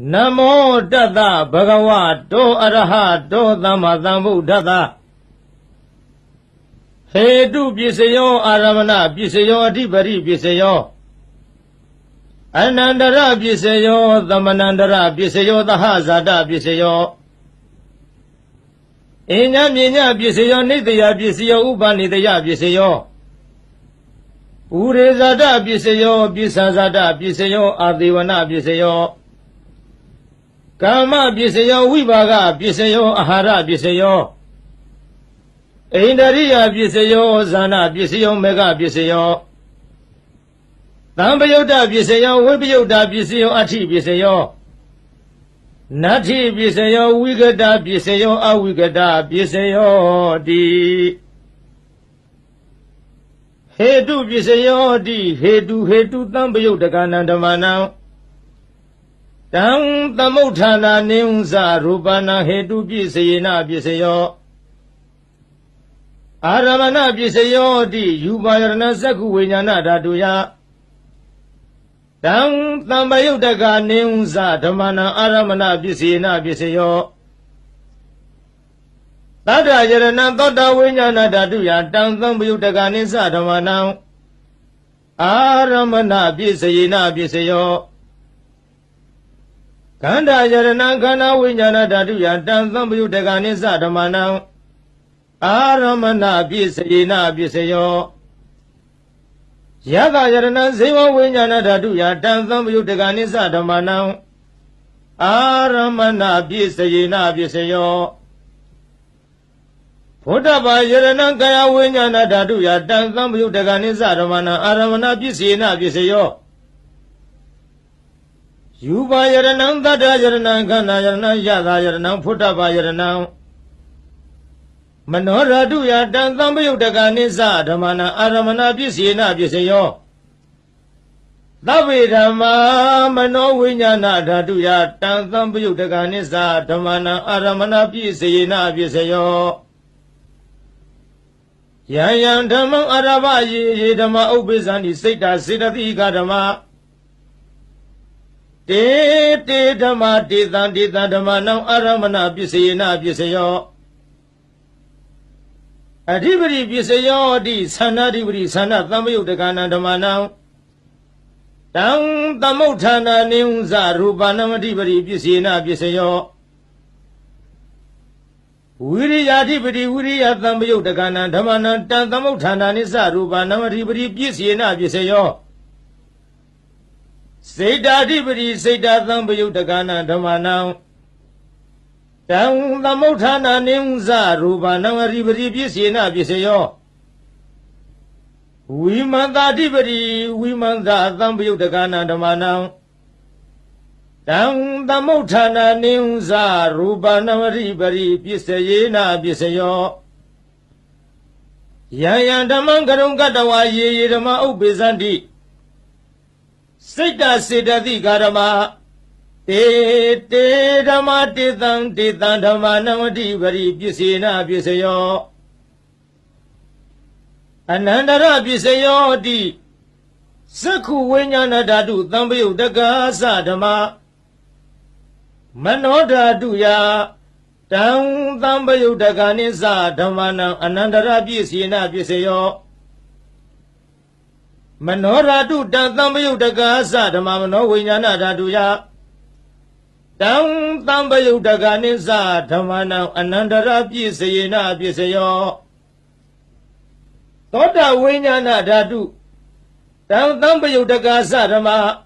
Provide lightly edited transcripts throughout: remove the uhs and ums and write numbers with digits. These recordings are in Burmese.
Namo Tata Bhagavato Arahato Dhammasambuddhassa Hetu Pisayo Aramana Pisayo Adhipari Pisayo Anandara Pisayo Dhammanandara Pisayo Dahasada Pisayo Inya Minya Pisayo Nidya Pisayo Upanidya Pisayo Urezada Pisayo Pisazada Pisayo Adivana Pisayo Kama Pisayo Vivaga Pisayo Ahara Pisayo Indariya Pisayo Zana Pisayo Mega Pisayo Tambayota Pisayo Vibhyota Pisayo Ati Pisayo Nati Pisayo Vigada Pisayo Avigada Pisayo Di Hetu Pisayo Di Hetu Tambayota Kanandamana Tang Tamutana Neunza Rupana Hetu Pisayena Pisayo Aramana Pisayo Di Yubayarana Saku Vinyana Datuya Tang Tambayutaka Neunza Dhamana Aramana Pisayena Pisayo Tata Yarana Tota Vinyana Datuya Tang Tambayutaka Nisa Dhamana Aramana Pisayena Pisayo Kanda Yarana Kana Vinyana Datuya Tang Tambayutaka Nisa Dhamana Aramana Pisayena Pisayo Yaka Yarana Seva Vinyana Datuya Tang Tambayutaka Nisa Dhamana Aramana Pisayena Pisayo Photapa Yarana Kaya Vinyana Datuya Tang Tambayutaka Nisa Dhamana Aramana Pisayena Pisayo Yupa Yarana Tata Yarana Kana Yarana Yaka Yarana Photapa Yarana Manora Duya Tang Tambayutaka Nisa Dhamana Aramana Pisayena Pisayo Tavi Dhamma Mano Vinyana Datuya Tang Tambayutaka Nisa Dhamana Aramana Pisayena Pisayo Yayan Dhamma Arava Ye Dhamma Ubisani Sita Siddhati Dhamma Te Dhamma Titan Dhamma Nam Aramana Pisayena Pisayo Adhipari Pisayo Di Sanadipari Sana Tambayutaka Dhamma Tang Tamutana Neunza Rupanam Adhipari Pisayena Pisayo Viriyadhipari Viriya Tambayutaka Dhamma Tang Tamutana Nisa Rupanam Adhipari Pisayena Pisayo Siddhadhipari Siddha Tambayutaka Dhamma Tang Tamutana Neunza Rupanam Adhipari Pisayena Pisayo Vimantadhipari Vimanta Tambayutaka Dhamma Tang Tamutana Neunza Rupanam Adhipari Pisayena Pisayo Yayan Dhamma Karungkatawa Ye Dhamma Ubisandi Siddha Siddhati Dhamma Te Dhamma Titan Dhamma Namadhipari Pisayena Pisayo Anandara Pisayo Di Saku Vinyana Datu Tambayutaka Dhamma Mano Datuya Tang Tambayutaka Nisa Dhamma Anandara Pisayena Pisayo Mano Datu Tang Tambayutaka Dhamma Mano Vinyana Datuya Tang Tambayutaka Nisa Dhamma Anandara Pisayena Pisayo Tota Vinyana Datu Tang Tambayutaka Dhamma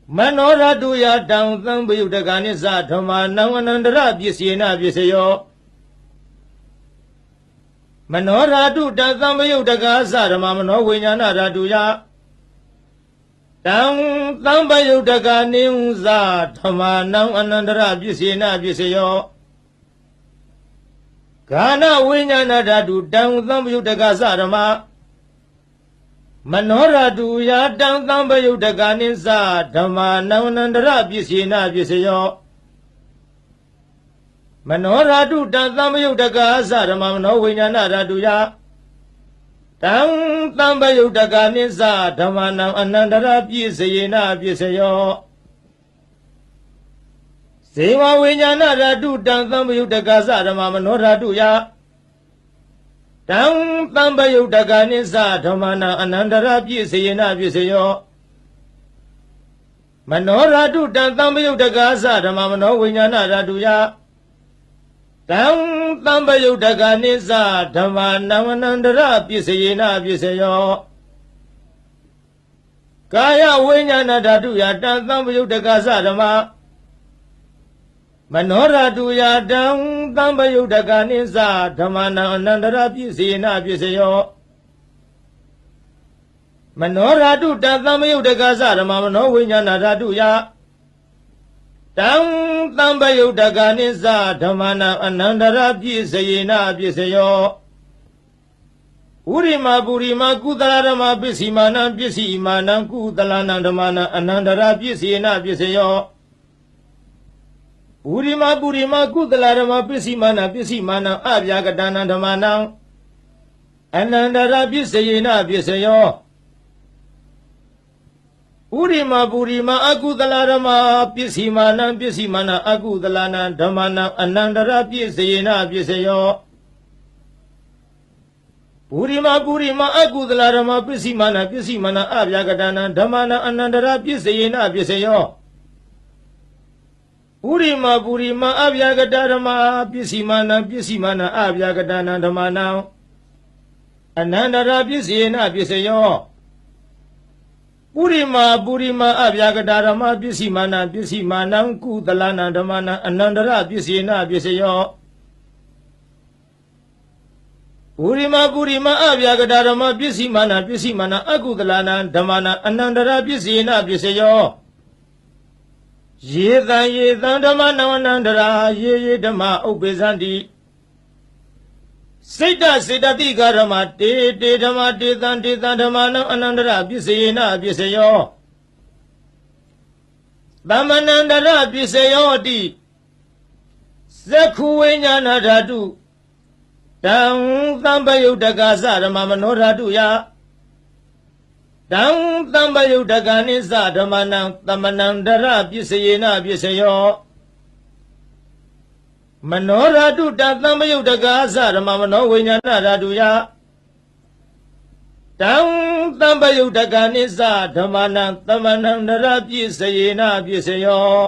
Mano Datuya Tang Tambayutaka Nisa Dhamma Anandara Pisayena Pisayo Mano Datu Tang Tambayutaka Dhamma Mano Vinyana Datuya Tang Tambayutaka Neunza Dhamma Anandara Pisayena Pisayo Kana Vinyana Datu Tang Tambayutaka Dhamma Mano Datuya Tang Tambayutaka Nisa Dhamma Anandara Pisayena Pisayo Mano Datu Tang Tambayutaka Dhamma Mano Vinyana Datuya Tang Tambayutaka Nisa Dhamma Anandara Pisayena Pisayo ဇေဝဝိညာဏဓာတုတံသံပယုတ္တကသဓမ္မမနောဓာတုယတံသံပယုတ္တကနိစ္စဓမ္မနာအနန္တရပြည့်စေယနာပြည့်စေယောမနောဓာတုတံသံပယုတ္တကသဓမ္မမနောဝိညာဏဓာတုယတံသံပယုတ္တကနိစ္စဓမ္မနာအနန္တရပြည့်စေယနာပြည့်စေယောကာယဝိညာဏဓာတုယတံသံပယုတ္တကသဓမ္မမနောဓာတုယတံသံပယုတ္တကနိစ္စဓမ္မနာအနန္တရပြည့်စေယနာပြည့်စေယောမနောဓာတုတံသံပယုတ္တကသဓမ္မမနောဝိညာဏဓာတုယတံသံပယုတ္တကနိစ္စဓမ္မနာအနန္တရပြည့်စေယနာပြည့်စေယောဥရိမာပုရိမာကုသလဓမ္မပစ္စည်းမာနံပစ္စည်းမာနံကုသလနံဓမ္မနာအနန္တရပြည့်စေယနာပြည့်စေယောဥရိမာပုရိမာကုသလဓမ္မပစ္စည်းမာနံပစ္စည်းမာနံအဗျာကတနံဓမ္မနံအနန္တရပြည့်စေယနာပြည့်စေယောဥရိမာပုရိမာအကုသလဓမ္မပစ္စည်းမာနံပစ္စည်းမာနံအကုသလနံဓမ္မနံအနန္တရပြည့်စေယနာပြည့်စေယောပုရိမာပုရိမာအကုသလဓမ္မပစ္စည်းမာနံပစ္စည်းမာနံအဗျာကတနံဓမ္မနံအနန္တရပြည့်စေယနာပြည့်စေယောဥရိမာပုရိမာအဗျာကတဓမ္မပစ္စည်းမာနံပစ္စည်းမာနံအဗျာကတနံဓမ္မနံအနန္တရပြည့်စေယနာပြည့်စေယောပုရိမာပုရိမာအဗျာကတဓမ္မပစ္စည်းမာနံပစ္စည်းမာနံကုသလနံဓမ္မနံအနန္တရပြည့်စေယနာပြည့်စေယောပုရိမာပုရိမာအဗျာကတဓမ္မပစ္စည်းမာနံပစ္စည်းမာနံအကုသလနံဓမ္မနံအနန္တရပြည့်စေယနာပြည့်စေယောယေတံဓမ္မနံအနန္တရာယေဓမ္မဥပ္ပေဇန္တိစိတ်တစေတတိကဓမ္မတေဓမ္မတေတံဓမ္မနံအနန္တရပြည့်စေယနာပြည့်စေယောသမ္မနန္တရပြည့်စေယောတိသက္ခုဝိညာဏဓာတုတံသံပယုတ္တကသဓမ္မမနောဓာတုယတံသံပယုတ္တကနိစ္စဓမ္မနံသမ္မနန္တရပြည့်စေယနာပြည့်စေယောမနောဓာတုတံသံပယုတ္တကသဓမ္မမနောဝိညာဏဓာတုယတံသံပယုတ္တကနိစ္စဓမ္မနံသမ္မနန္တရပြည့်စေယနာပြည့်စေယော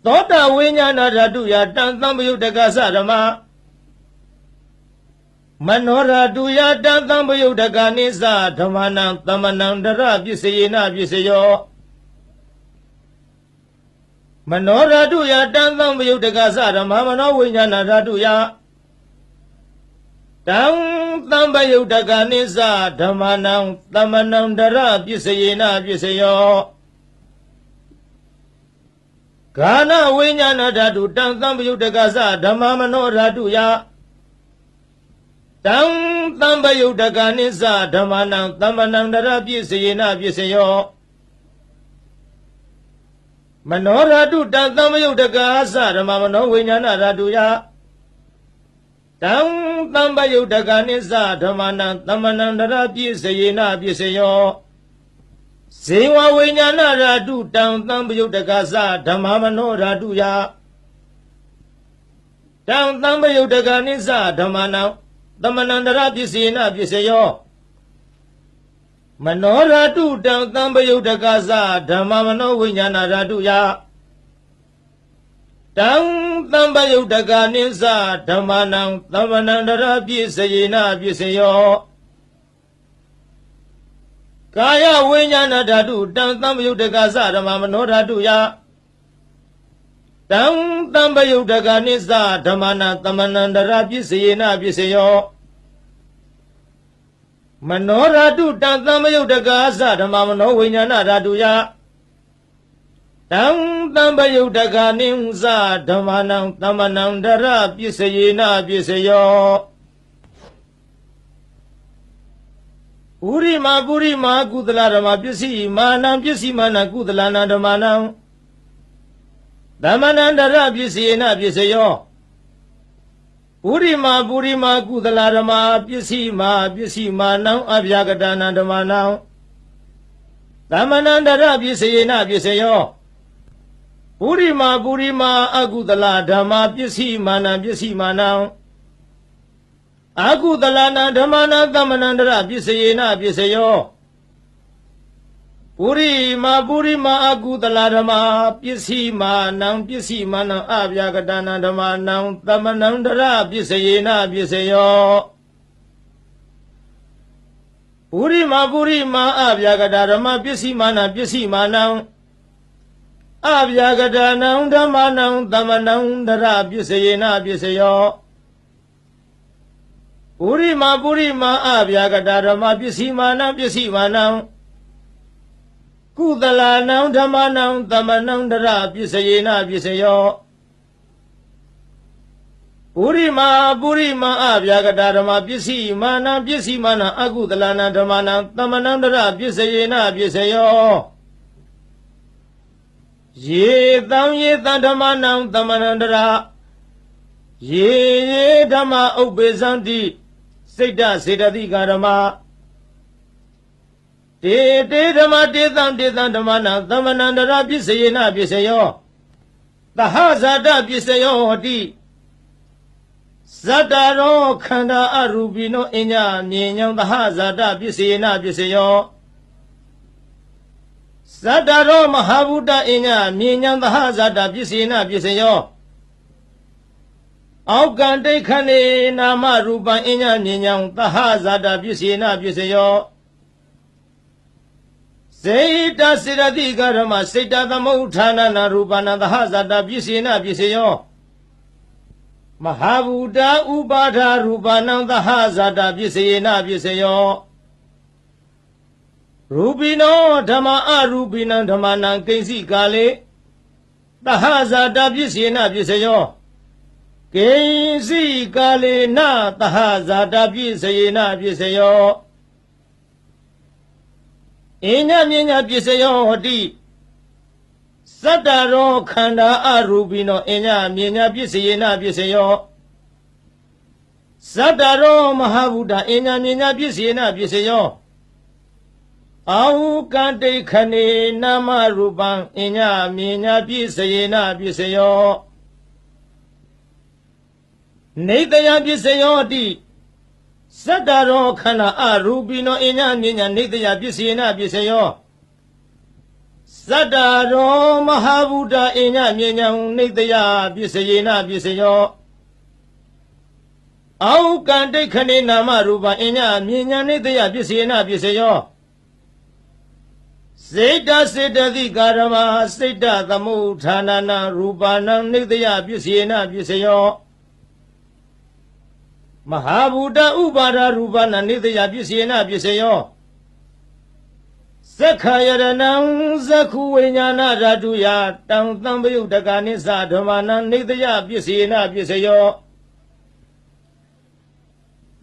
သောတဝိညာဏဓာတုယတံသံပယုတ္တကသဓမ္မမနောဓာတုယတံသံပယုတ္တကနိစ္စဓမ္မနံသမ္မနန္တရပြည့်စေယနာပြည့်စေယောမနောဓာတုယတံသံပယုတ္တကသဓမ္မမနောဝိညာဏဓာတုယတံသံပယုတ္တကနိစ္စဓမ္မနံသမ္မနန္တရပြည့်စေယနာပြည့်စေယောဂာနဝိညာဏဓာတုတံသံပယုတ္တကသဓမ္မမနောဓာတုယတံသံပယုတ္တကနိစ္စဓမ္မနံသမ္မနန္တရပြည့်စေယနာပြည့်စေယောမနောဓာတုတံသံပယုတ္တကသဓမ္မမနောဝိညာဏဓာတုယတံသံပယုတ္တကနိစ္စဓမ္မနံသမ္မနန္တရပြည့်စေယနာပြည့်စေယောဇေဝဝိညာဏဓာတုတံသံပယုတ္တကသဓမ္မမနောဓာတုယတံသံပယုတ္တကနိစ္စဓမ္မနံသမ္မနန္တရပြည့်စေယနာပြည့်စေယောမနောဓာတုတံသံပယုတ္တကသဓမ္မမနောဝိညာဏဓာတုယတံသံပယုတ္တကနိစ္စဓမ္မနံသမ္မနန္တရပြည့်စေယနာပြည့်စေယောကာယဝိညာဏဓာတုတံသံပယုတ္တကသဓမ္မမနောဓာတုယတံသံပယုတ္တကနိစ္စဓမ္မနံသမ္မနန္တရပြည့်စေယနာပြည့်စေယောမနောဓာတုတံသံပယုတ္တကသဓမ္မမနောဝိညာဏဓာတုယတံသံပယုတ္တကနိစ္စဓမ္မနံသမ္မနန္တရပြည့်စေယနာပြည့်စေယောဥရိမာပုရိမာကုသလဓမ္မပစ္စည်းမာနံပစ္စည်းမာနံကုသလနံဓမ္မနံသမ္မနန္တရပြည့်စေယနာပြည့်စေယောပုရိမာပုရိမာကုသလဓမ္မပစ္စည်းမာနံအဗျာကတနံဓမ္မနံသမ္မနန္တရပြည့်စေယနာပြည့်စေယော ပုရိမာအကုသလဓမ္မပစ္စည်းမာနံပစ္စည်းမာနံအကုသလနာဓမ္မနာသမ္မနန္တရပစ္စယေနပစ္စယောပုရိမာအကုသလဓမ္မပစ္စည်းမာနံပစ္စည်းမာနံအဗျာကတနာဓမ္မနံသမ္မနန္တရပစ္စယေနပစ္စယောပုရိမာအဗျာကတဓမ္မပစ္စည်းမာနံပစ္စည်းမာနံအဗျာကတနံဓမ္မနံသမ္မနန္တရပစ္စယေနပစ္စယောပုရိမာအဗျာကတဓမ္မပစ္စည်းမာနံပစ္စည်းမာနံကုသလနံဓမ္မနံသမ္မနန္တရပစ္စယေနပစ္စယောပုရိမာအဗျာကတဓမ္မပစ္စည်းမာနံပစ္စည်းမာနံအကုသလနံဓမ္မနံသမ္မနန္တရပစ္စယေနပစ္စယောယေတံဓမ္မနံသမ္မနန္တရယေဓမ္မဥပ္ပေသံတိစိတ်တစေတသိကဓမ္မတေဓမ္မတေသံဓမ္မနံသမ္မနန္တရပစ္စယေနပစ္စယောသဟဇာတပစ္စယောဟောတိဇတ္တရောခန္ဓာအရူပိနောအညမြင်ညံသဟဇာတပစ္စယေနပစ္စယောဇတ္တရောမဟာဗုဒ္ဓအညမြင်ညံသဟဇာတပစ္စယေနပစ္စယောအောက်ကံဒိဋ္ဌိနေနာမရူပံအညမြင်ညံသဟဇာတပစ္စယေနပစ္စယောစေတစေတသိကဓမ္မစေတသမုဋ္ဌာနနာရူပနာသဟဇာတပစ္စယေနပစ္စယောမဟာဗုဒ္ဓဥပါဒရူပနံသဟဇာတပစ္စယေနပစ္စယောရူပိနောဓမ္မအရူပိနံဓမ္မနံကိဉ္စိကာလေသဟဇာတပစ္စယေနပစ္စယောကိဉ္စိကာလေနသဟဇာတပစ္စယေနပစ္စယောအညမြညာပစ္စယောဟောတိဇတ္တရောခန္ဓာအရူပိနောအညမြညာပစ္စယေနပစ္စယောဇတ္တရောမဟာဗုဒ္ဓအညမြညာပစ္စယေနပစ္စယောအာဟုကံဒိဋ္ဌိနေနာမရူပံအညမြညာပစ္စယေနပစ္စယောနေတယပစ္စယောတိဇတ္တရောခန္ဓာအရူပိနောအညမြညာနေတယပစ္စယေနပစ္စယောဇတ္တရောမဟာဗုဒ္ဓအညမြညာနေတယပစ္စယေနပစ္စယောအာဟုကံဒိဋ္ဌိနေနာမရူပံအညမြညာနေတယပစ္စယေနပစ္စယောစေတစေတသိကာရမစိတ်တသမုဋ္ဌာနနာရူပနံနေတယပစ္စယေနပစ္စယောမဟာဗုဒ္ဓဥပါဒရူပနံနေတယပစ္စယေနပစ္စယောသက္ခာယရဏံသက္ခုဝိညာဏဓာတုယတံသံပယုတ်တကနိစ္စဓမ္မနံနေတယပစ္စယေနပစ္စယော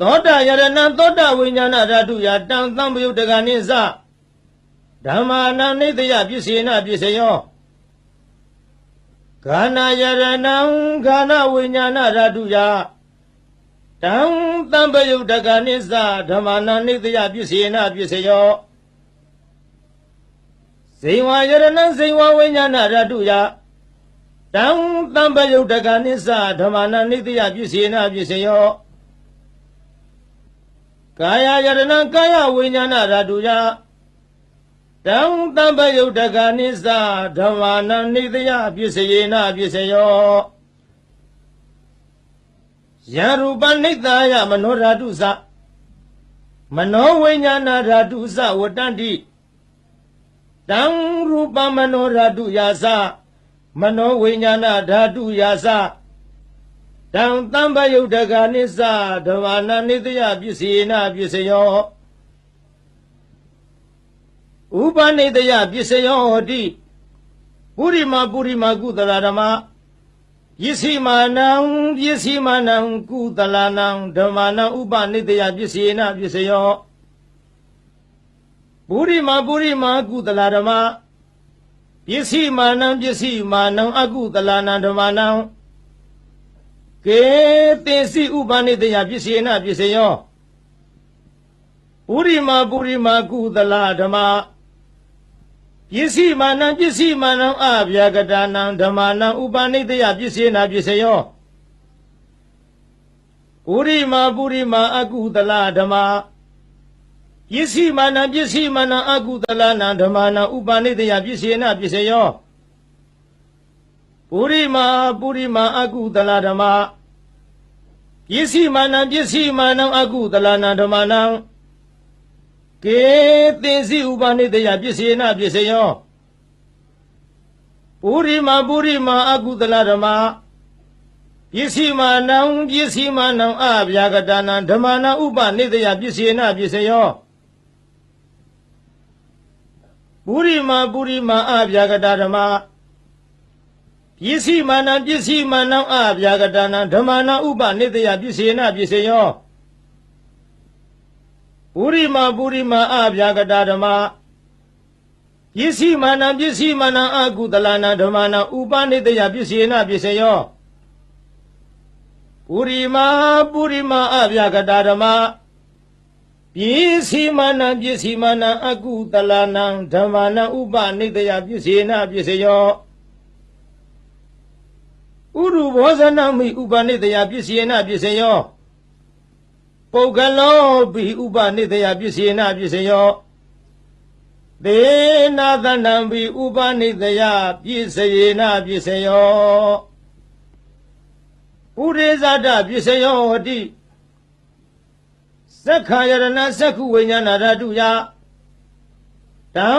သောတယရဏံသောတဝိညာဏဓာတုယတံသံပယုတ်တကနိစ္စဓမ္မာနံနေတယပစ္စယေနပစ္စယောဂာနာယရဏံဂာနဝိညာဏဓာတုယတံသံပယုတ်တကနိစ္စဓမ္မာနံနေတယပစ္စယေနပစ္စယောဇိဝယရဏံဇိဝဝိညာဏဓာတုယတံသံပယုတ်တကနိစ္စဓမ္မာနံနေတယပစ္စယေနပစ္စယောကာယယရဏံကာယဝိညာဏဓာတုယတံသံပယုတ်တကနိစ္စဓမ္မာနံနေတယပစ္စယေနပစ္စယောယရူပနိတ္တယမနောဓာတုသမနောဝိညာဏဓာတုသဝတ္တန္တိတံရူပမနောဓာတုယာသမနောဝိညာဏဓာတုယာသတံသံပယုတ်တကနိစ္စဓမ္မာနံနေတယပစ္စယေနပစ္စယောဥပနိတယပစ္စယောဟောတိပုရိမာကုသလဓမ္မယစ္စည်းမာနံကုသလနံဓမ္မာနံဥပနိတယပစ္စယေနပစ္စယောပုရိမာကုသလဓမ္မပစ္စည်းမာနံအကုသလနံဓမ္မာနံကေတေစီဥပနိတယပစ္စယေနပစ္စယောပုရိမာကုသလဓမ္မ စ္စည်းမာနံပစ္စည်းမာနံအဗျာကတာနံဓမ္မာနံဥပနိတယပစ္စေနာပစ္စယောပုရိမာအကုသလဓမ္မာပစ္စည်းမာနံအကုသလနံဓမ္မာနံဥပနိတယပစ္စေနာပစ္စယောပုရိမာအကုသလဓမ္မာပစ္စည်းမာနံအကုသလနံဓမ္မာနံကေသင်္စီဥပနိတယပစ္စေနာပစ္စယောပုရိမာအကုသလဓမ္မာပစ္စည်းမာနံအဗျာကတာနံဓမ္မာနံဥပနိတယပစ္စေနာပစ္စယောပုရိမာအဗျာကတာဓမ္မာပစ္စည်းမာနံအဗျာကတာနံဓမ္မာနံဥပနိတယပစ္စေနာပစ္စယောပုရိမာအဗျာကတာဓမ္မာပစ္စည်းမာနံအကုသလနံဓမ္မာနံဥပနိတယပစ္စေနာပစ္စယောပုရိမာအဗျာကတာဓမ္မာပစ္စည်းမာနံအကုသလနံဓမ္မာနံဥပနိတယပစ္စေနာပစ္စယောဥရုဘောဇနမိဥပနိတယပစ္စေနာပစ္စယောပုဂ္ဂလောပိဥပနိတယပစ္စေနာပစ္စယောသေနာသနံပိဥပနိတယပစ္စေနာပစ္စယောဥရေဇာတပစ္စယောဟတိသက္ခာယရဏသက္ခုဝိညာဏဓာတုယတံ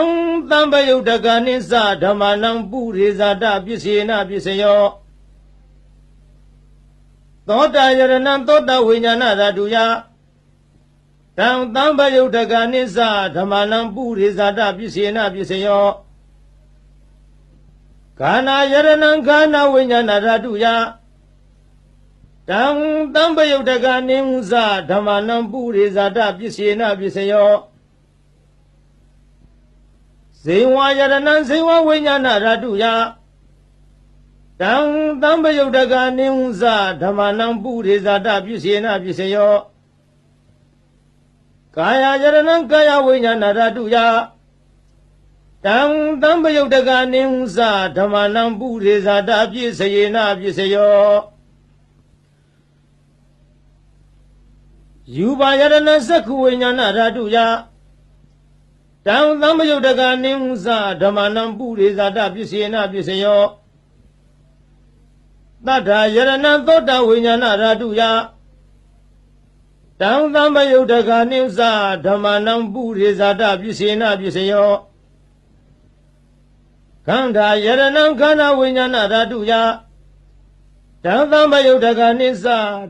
သံပယုတ်တကနိစ္စဓမ္မာနံပုရေဇာတပစ္စေနာပစ္စယောသောတာယရဏသောတာဝိညာဏဓာတုယတံသံပယုတ်တကနိစ္စဓမ္မာနံပုရေဇာတပစ္စေနာပစ္စယောကာနာယရဏကာနာဝိညာဏဓာတုယတံသံပယုတ်တကနိစ္စဓမ္မာနံပုရေဇာတပစ္စေနာပစ္စယောဇေဝယရဏဇေဝဝိညာဏဓာတုယတံသံပယုတ်တကနိစ္စဓမ္မာနံပုရေဇာတပစ္စေနာပစ္စယောကာယယရဏကာယဝိညာဏဓာတုယတံသံပယုတ်တကနိစ္စဓမ္မာနံပုရေဇာတပစ္စေနာပစ္စယောယူပါယရဏသက္ခုဝိညာဏဓာတုယတံသံပယုတ်တကနိစ္စဓမ္မာနံပုရေဇာတပစ္စေနာပစ္စယောသတ္ထာယရဏသောတာဝိညာဏဓာတုယတံသံပယုတ်တကနိစ္စဓမ္မာနံပုရေဇာတပစ္စေနာပစ္စယောခန္ဓာယရဏခန္ဓာဝိညာဏဓာတုယတံသံပယုတ်တကနိစ္စ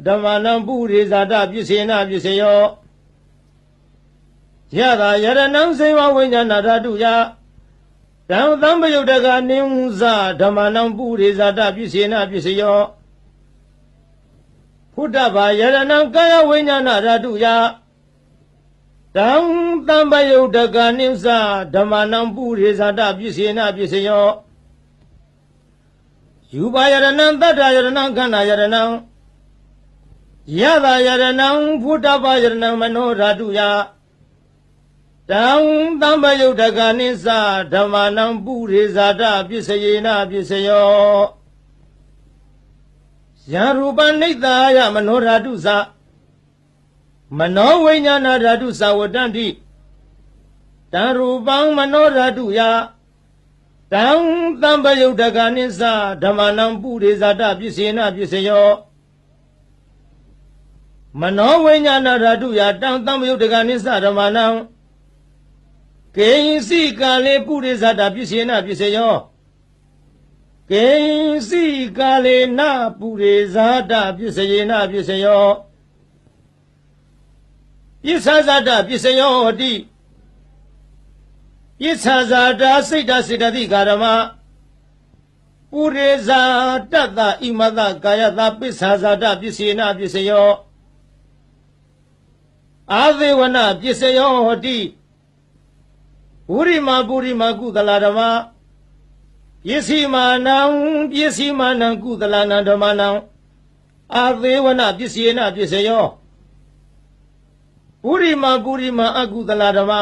ဓမ္မာနံပုရေဇာတပစ္စေနာပစ္စယောယတာယရဏဇေဝဝိညာဏဓာတုယတံသံပယုတ်တကနိစ္စဓမ္မာနံပုရေဇာတပစ္စေနာပစ္စယောဖုဒ္ဓဘာယရဏကာယဝိညာဏဓာတုယတံသံပယုတ်တကနိစ္စဓမ္မာနံပုရေဇာတပစ္စေနာပစ္စယောယူပါယရဏသတ္တယရဏခန္ဓာယရဏယတာယရဏဖုဒ္ဓဘာယရဏမနောဓာတုယတံသံပယုတ်တကနိစ္စဓမ္မာနံပုရေဇာတပစ္စေနာပစ္စယောယရူပနိတယမနောဓာတုသမနောဝိညာဏဓာတုသဝတ္တန္တိတံရူပံမနောဓာတုယတံသံပယုတ်တကနိစ္စဓမ္မာနံပုရေဇာတပစ္စေနာပစ္စယောမနောဝိညာဏဓာတုယတံသံပယုတ်တကနိစ္စဓမ္မာနံကေယင်စီကာလေပုရိဇာတပစ္စေနာပစ္စယောကေယင်စီကာလေနပုရိဇာတပစ္စေနာပစ္စယောပစ္ဆဇာတပစ္စယောဟတိပစ္ဆဇာတစိတ်တစေတသိကာရမပုရိဇာတတ္တဣမတကာယတပစ္ဆဇာတပစ္စေနာပစ္စယောအာသေဝနပစ္စယောဟတိဝိရိမာကုသလဓမ္မပစ္စည်းမာနံကုသလနံဓမ္မနံအာသေဝနပစ္စေနာပစ္စယောဝိရိမာအကုသလဓမ္မ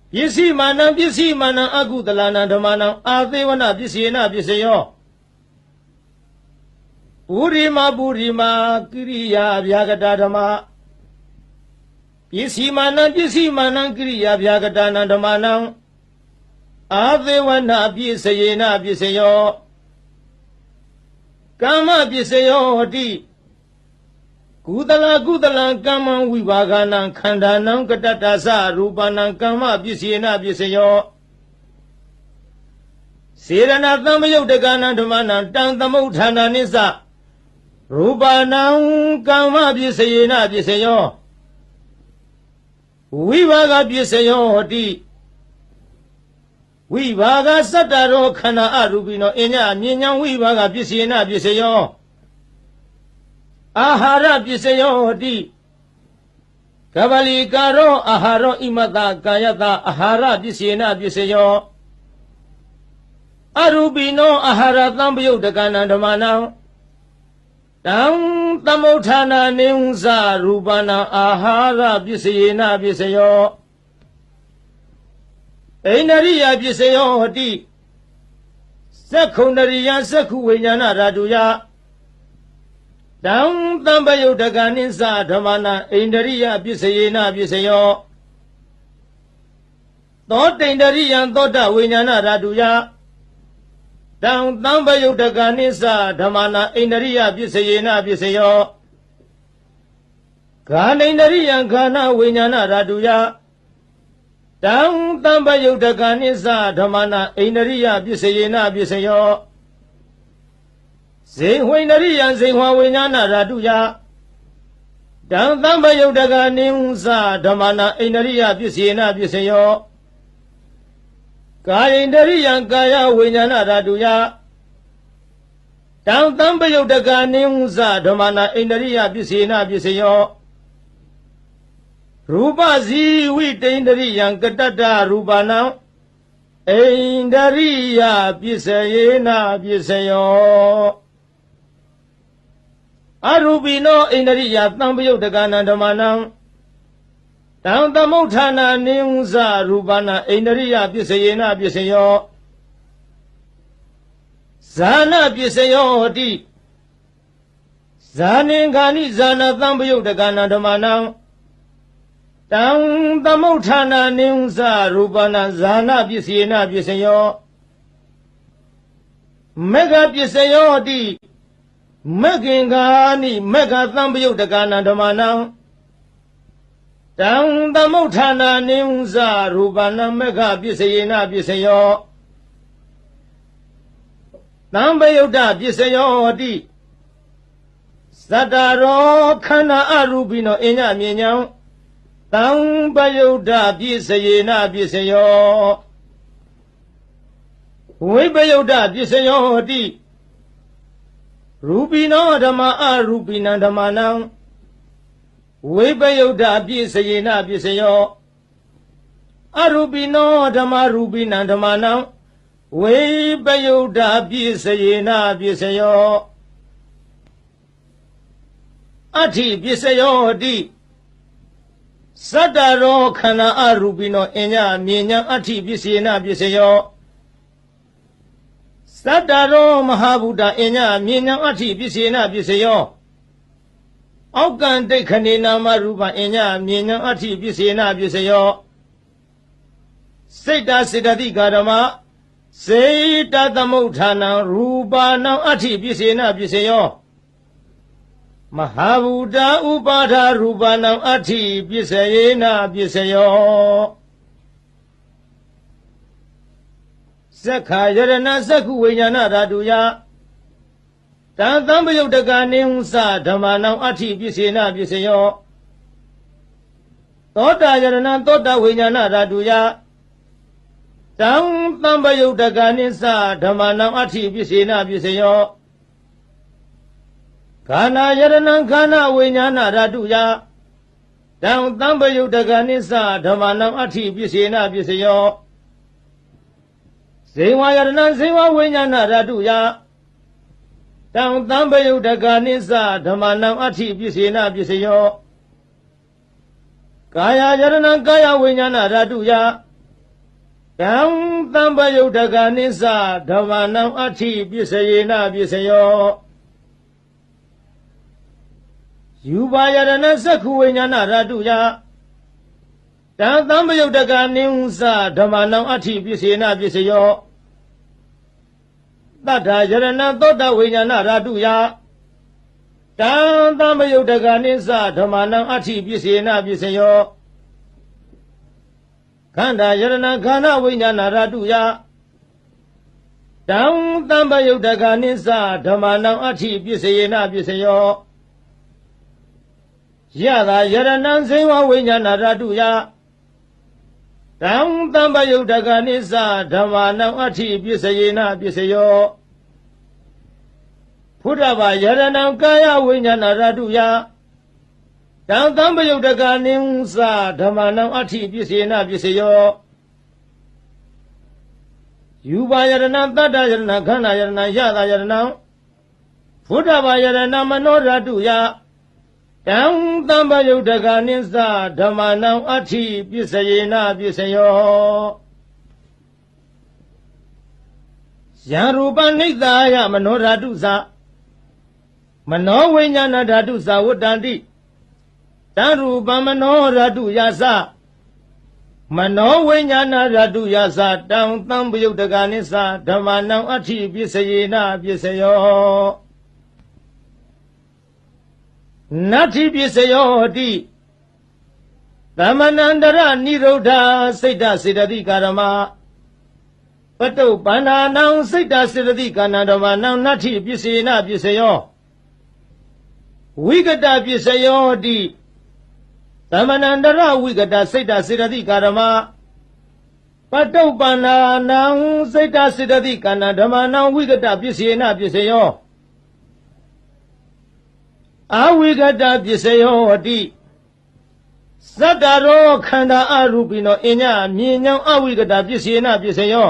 ပ ပစ္စည်းမာနံပစ္စည်းမာနံအကုသလနာဓမ္မနံအာသေဝနာပစ္စယေနပစ္စယောပုရိမာကိရိယာဗျာကတာဓမ္မပစ္စည်းမာနံပစ္စည်းမာနံကိရိယာဗျာကတာနံဓမ္မနံအာသေဝနာပစ္စယေနပစ္စယောကာမပစ္စယောဟတိကုသလကမ္မဝိဘာဂနံခန္ဓာနံကတတ္တသရူပနံကမ္မပစ္စယေနပစ္စယောစေရဏသမ္ပယုတ်တကနံဓမ္မနံတံသမုဋ္ဌာနာနိစ္စရူပနံကမ္မပစ္စယေနပစ္စယောဝိဘာဂပစ္စယောဟတိဝိဘာဂစတ္တရောခန္ဓာအရူပိနောအညမြဉ္ဇံဝိဘာဂပစ္စယေနပစ္စယောအာဟာရပစ္စယောဟတိကဗလိကာရောအာဟာရောဣမတကာယတအာဟာရပစ္စယေနပစ္စယောအရူပိနောအာဟာရသံပယုတ်တကနံဓမ္မနံတံသမုဋ္ဌာနာနိဝဇရူပနာအာဟာရပစ္စယေနပစ္စယောဣန္ဒရိယပစ္စယောဟတိသက္ခုဏရိယသက္ခုဝိညာဏဓာတုယတံသံပယုတ်တကနိစ္စဓမ္မနာဣန္ဒရိယပစ္စယေနပစ္စယောသောတိန္ဒရိယံသောတဝိညာဏဓာတုယတံသံပယုတ်တကနိစ္စဓမ္မနာဣန္ဒရိယပစ္စယေနပစ္စယောဂာနိန္ဒရိယံခန္ဓာဝိညာဏဓာတုယတံသံပယုတ်တကနိစ္စဓမ္မနာဣန္ဒရိယပစ္စယေနပစ္စယောဇေဝိန္ဒရိယံဇေဝဝိညာဏဓာတုယတံသံပယုတ်တကနိဝဇဓမ္မနာဣန္ဒရိယပစ္စယေနပစ္စယောကာယိန္ဒရိယံကာယဝိညာဏဓာတုယတံသံပယုတ်တကနိဝဇဓမ္မနာဣန္ဒရိယပစ္စယေနပစ္စယောရူပဇီဝိတိန္ဒရိယံကတတ္တရူပနံဣန္ဒရိယပစ္စယေနပစ္စယောအရူပိနောဣန္ဒရိယသံပယုတ်တကနံဓမ္မနံတံသမုဋ္ဌာနာနိဝဇရူပနာဣန္ဒရိယပစ္စယေနပစ္စယောဇာနပစ္စယောဟတိဇာနိခာနိဇာနသံပယုတ်တကနံဓမ္မနံတံသမုဋ္ဌာနာနိဝဇရူပနာဇာနပစ္စယေနပစ္စယောမေဃပစ္စယောဟတိမေခင်္ဂာနိမေဃသံပယုတ်တကနံဓမ္မနံတံသမုဋ္ဌာနာနိဝဇရူပနာမေဃပစ္စယေနပစ္စယောသံပယုတ်တပစ္စယောဟတိသတ္တရောခန္ဓာအရူပိနောအညမြဉ္ဇံသံပယုတ်တပစ္စယေနပစ္စယောဝိပယုတ်တပစ္စယောဟတိရူပိနောဓမ္မအရူပိနံဓမ္မနံဝိပယုတ်တပစ္စယေနပစ္စယောအရူပိနောဓမ္မရူပိနံဓမ္မနံဝိပယုတ်တပစ္စယေနပစ္စယောအဋ္ဌိပစ္စယောဟတိသတ္တရောခန္ဓာအရူပိနောအညမြဉ္ဇံအဋ္ဌိပစ္စယေနပစ္စယောသတ္တရောမဟာဗုဒ္ဓအညမြဉ္ဇံအဋ္ဌိပစ္စယေနပစ္စယောအောက်ကံဒိဋ္ဌနေနာမရူပအညမြဉ္ဇံအဋ္ဌိပစ္စယေနပစ္စယောစိတ်တစေတသိကာဓမ္မစေတသမုဋ္ဌာနံရူပနံအဋ္ဌိပစ္စယေနပစ္စယောမဟာဗုဒ္ဓဥပါဒရူပနံအဋ္ဌိပစ္စယေနပစ္စယောသက္ခာယရဏသက္ခုဝိညာဏဓာတုယတံသံပယုတ်တကနိဝဇဓမ္မနံအဋ္ဌိပစ္စယေနပစ္စယောသောတာယရဏသောတာဝိညာဏဓာတုယတံသံပယုတ်တကနိစ္စဓမ္မနံအဋ္ဌိပစ္စေနပစ္စယောခန္ဓာယရဏံခန္ဓာဝိညာဏဓာတုယတံသံပယုတ်တကနိစ္စဓမ္မနံအဋ္ဌိပစ္စေနပစ္စယောဇေဝယရဏံဇေဝဝိညာဏဓာတုယတံသံပယုတ်တကနိစ္စဓမ္မနံအဋ္ဌိပစ္စေနပစ္စယောကာယယရဏံကာယဝိညာဏဓာတုယ တံသံပယုတ်တကနိစ္စဓမ္မနံအဋ္ဌိပစ္စယေနပစ္စယောယူပါယရဏသက္ခုဝိညာဏဓာတုယတံသံပယုတ်တကနိစ္စဓမ္မနံအဋ္ဌိပစ္စယေနပစ္စယောတတ္ထာယရဏသောတဝိညာဏဓာတုယတံသံပယုတ်တကနိစ္စဓမ္မနံအဋ္ဌိပစ္စယေနပစ္စယောခန္ဓာယရဏခန္ဓာဝိညာဏဓာတုယတံသံပယုတ်တကနိစ္စဓမ္မနံအဋ္ဌိပစ္စယေနပစ္စယောယတာယရဏဇိဝဝိညာဏဓာတုယတံသံပယုတ်တကနိစ္စဓမ္မနံအဋ္ဌိပစ္စယေနပစ္စယောဖုဒ္ဓဘာယရဏကာယဝိညာဏဓာတုယတံသံပယုတ်တကနိစ္စဓမ္မနံအဋ္ဌိပစ္စယေနပစ္စယောယူပါယရဏတတ္တယရဏခန္ဓာယရဏယတာယရဏဖုဒ္ဓဘာယရဏမနောဓာတုယတံသံပယုတ်တကနိစ္စဓမ္မနံအဋ္ဌိပစ္စယေနပစ္စယောယံရူပနိဿာယမနောဓာတုသမနောဝိညာဏဓာတုသဝတ္တန္တိတံရူပမနောဓာတုယသမနောဝိညာဏဓာတုယသတံသံပယုတ်တကနိစ္စဓမ္မနံအဋ္ဌိပစ္စယေနပစ္စယောနတ္ထိပစ္စယောတိသမဏန္တရနိရုဒ္ဓစိတ်တစေတသိကာရမပတုပန္နာနံစိတ်တစေတသိကာဏဓမ္မနံနတ္ထိပစ္စယေနပစ္စယောဝိကတပစ္စယောတိသမဏန္တရဝိကတစိတ်တစေတသိကာရမပတုပန္နာနံစိတ်တစေတသိကာဏဓမ္မနံဝိကတပစ္စယေနပစ္စယောအဝိကတပစ္စယောတိသတ္တရောခန္ဓာအရူပိနောအညမြင်ညောင်းအဝိကတပစ္စယေနပစ္စယော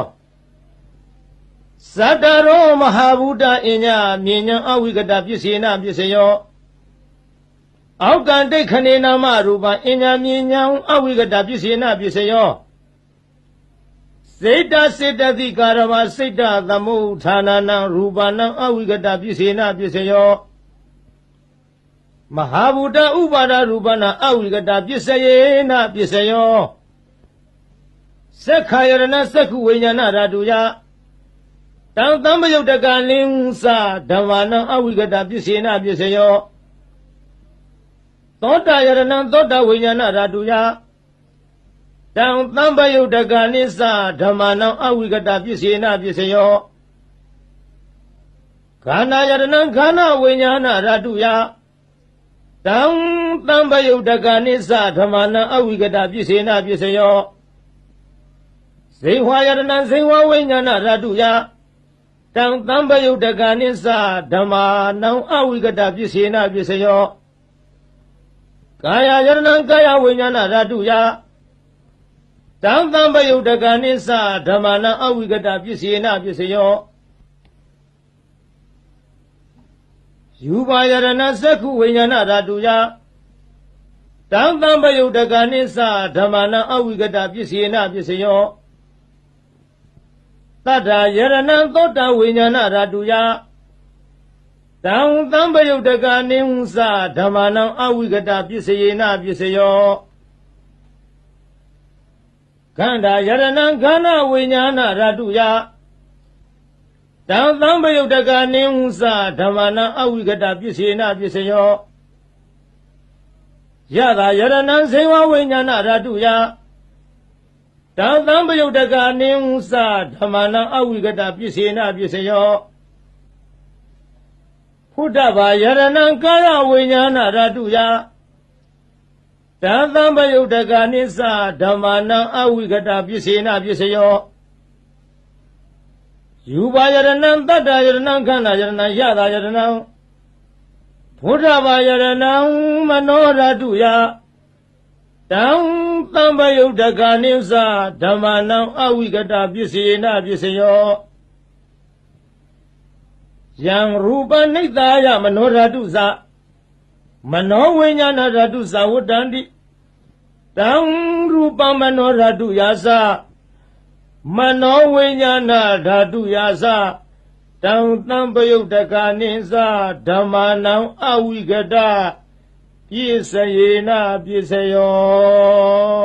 သတ္တရောမဟာဗုဒ္ဓအညမြင်ညောင်းအဝိကတပစ္စယေနပစ္စယောအောက်ကံတိခဏေနာမရူပအညမြင်ညောင်းအဝိကတပစ္စယေနပစ္စယောစေတစေတသိကာရမစိတ်တသမုဌာနနံရူပနံအဝိကတပစ္စယေနပစ္စယောမဟာဗုဒ္ဓဥပါဒရူပနာအဝိကတပစ္စယေနပစ္စယောသက္ခာယရဏသက္ခုဝိညာဏဓာတုယတံသံပယုတ်တကနိစ္စဓမ္မနံအဝိကတပစ္စယေနပစ္စယောသောတာယရဏသောတာဝိညာဏဓာတုယတံသံပယုတ်တကနိစ္စဓမ္မနံအဝိကတပစ္စယေနပစ္စယောခန္ဓာယရဏခန္ဓာဝိညာဏဓာတုယတံသံပယုတ်တကနိစ္စဓမ္မနံအဝိကတပစ္စေနပစ္စယောဇေဝယရဏဇေဝဝိညာဏဓာတုယတံသံပယုတ်တကနိစ္စဓမ္မနံအဝိကတပစ္စေနပစ္စယောကာယယရဏကာယဝိညာဏဓာတုယတံသံပယုတ်တကနိစ္စဓမ္မနံအဝိကတပစ္စေနပစ္စယောယူပါယရဏသက္ခုဝိညာဏဓာတုယတံသံပယုတ်တကနိစ္စဓမ္မနံအဝိကတပစ္စေနပစ္စယောတတ္ထာယရဏသောတဝိညာဏဓာတုယတံသံပယုတ်တကနိစ္စဓမ္မနံအဝိကတပစ္စယေနပစ္စယောခန္ဓာယရဏခန္ဓာဝိညာဏဓာတုယတံသံပယုတ်တကနိစ္စဓမ္မနံအဝိကတပစ္စေနပစ္စယောယတာယရဏဇေဝဝိညာဏဓာတုယတံသံပယုတ်တကနိစ္စဓမ္မနံအဝိကတပစ္စေနပစ္စယောဖုဒ္ဓဘာယရဏကာယဝိညာဏဓာတုယတံသံပယုတ်တကနိစ္စဓမ္မနံအဝိကတပစ္စေနပစ္စယောယူပါယရဏတတ္တယရဏခန္ဓာယရဏယတာယရဏဘုဒ္ဓဘာယရဏမနောဓာတုယတံသံပယုတ်တကနိစ္စဓမ္မနံအဝိကတပစ္စေနပစ္စယောယံရူပနိဿာယမနောဓာတုသမနောဝိညာဏဓာတုသဝတ္တန္တိတံရူပမနောဓာတုယ မနောဝိညာဏဓာတုယာစတံသံပယုတ်တကာနိသဓမ္မာနံအဝိကတပြည့်စယေနပြည့်စယော